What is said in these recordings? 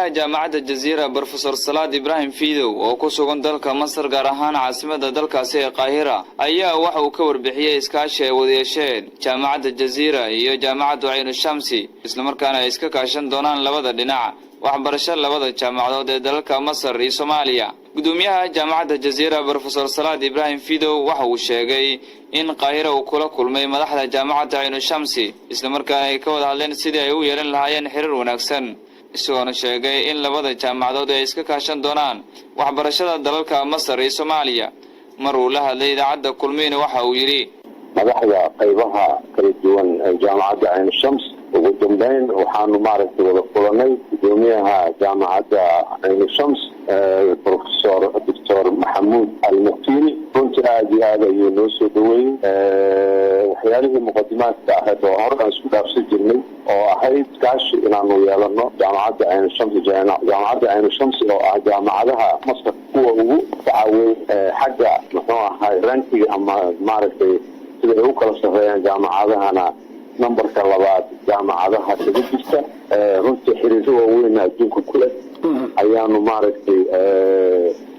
gudoomiyaha Jaamacada Jasiira Professor Salaad Ibrahim Fiidow oo ku sugan dalka Masar gaar ahaan caasimada dalkaasi ee Qaahira ayaa waxa uu ka warbixiyay iskaashi ay wada yeesheen Jaamacada Jasiira iyo Jaamacada Shamsi isla markaana ay iska kaashan doonaan labada dhinac waxbarashada labada jaamacadood ee dalka Masar iyo Somalia. gudoomiyaha Jaamacada Jasiira Professor Salaad Ibrahim Fiidow waxa uu sheegay in Qaahira uu kula kulmay madaxda Jaamacada Shamsi isla markaana ay ka wada hadleen sidii ay u yeelan lahaayeen xiriir wanaagsan isagoo sheegay in labada jaamacadood ay iska kaashan doonaan waxbarashada dalalka Masar iyo Somalia. mar uu la hadlay idaacada kulmeyna waxa uu yiri madaxda qaybaha kala duwan ee Jaamacada Shamsi ugu dambeyn waxaanu maaragtay wada kulanay gudoomiyaha Jaamacada Shamsi Professor Dr. Maxamuud Al-Mutini runtii aad iyo aad ayuu noo soo dhaweeyey waxyaalihii muqadimaadka ahayd oo hore aan isku dhaafsan jirnay oo ahayd kaashi inaanu yeelano Jaamacada Shamsi oo ah jaamacadaha Masar kuwa ugu tacaaway xagga muxuu ahaa rankiga ama maaragtay sida ay u kala sareeyaan jaamacadahana numberka labaad jaamacadaha ugu jirta runtii xiriirro waaweyn adduunka ku leh ayaanu maaragtay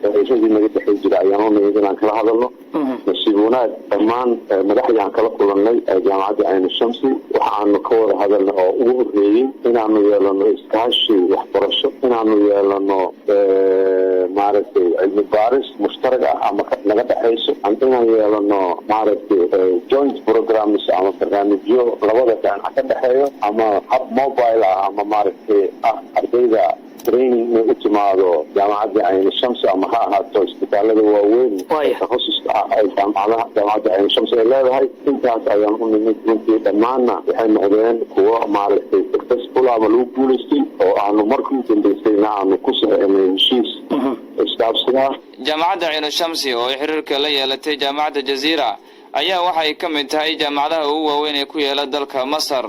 shaqadii naga dhexay jira ayaanu niyad inaan kala hadalno nasiib wanaag dhammaan madaxdaan kala kulannay Jaamacada Shamsi waxaanu ka wada hadalno oo ugu horreeyay inaanu yeelano iskaashi waxbarasho inaanu yeelano maaragtay cilmi baaris mushtarak ah ama naga dhaxayso inaan yeelano maaragtay joint programs ama barnaamijyo labada dhinac ka dhaxeeyo ama hab mobile ah ama maaragtay ardayda training u timaado Jaamacada Shamsi ama ha ahaato isbitaalada waaweyn takhasuska ay Jaamacada Shamsi ay leedahay intaas ayaan u nimid runtii dhammaanna waxay noqdeen kuwo maaragtay successful ama lagu guulaystay oo aanu markii dambeysayna aanu ku sameynay heshiis istaabsiga Jaamacada Shamsi oo xiriirka la yeelatay Jaamacada Jasiira ayaa waxay ka mid tahay jaamacadaha ugu waaweyn ee ku yaala dalka Masar.